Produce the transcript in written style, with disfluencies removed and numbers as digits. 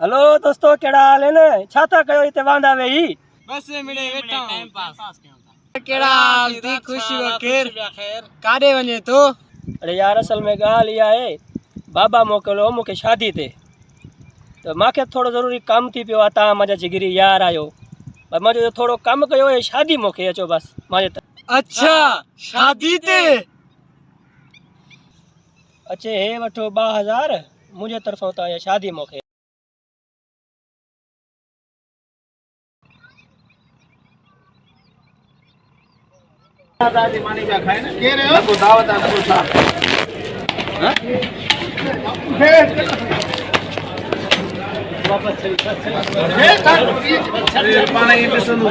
Hello दोस्तों केड़ा हाल है ने छाता कयो इते वांदा वे ही बस मिले वेठा टाइम पास केड़ा हाल थी खुशी व खैर काडे वने तो। अरे यार असल में गाल इया है बाबा मोकलो मुके शादी ते तो माके थोड़ो जरूरी काम थी पियो आता मजा जिगरी यार आयो पर मजो थोड़ो काम कयो है शादी मोके अचो बस माजे अच्छा शादी ते अच्छे हे वठो 2000 मुझे तरफों ता शादी मोके दादी मानी जा खाए ना के रे हो दावत आ को था हां वापस चल पानी में सुनो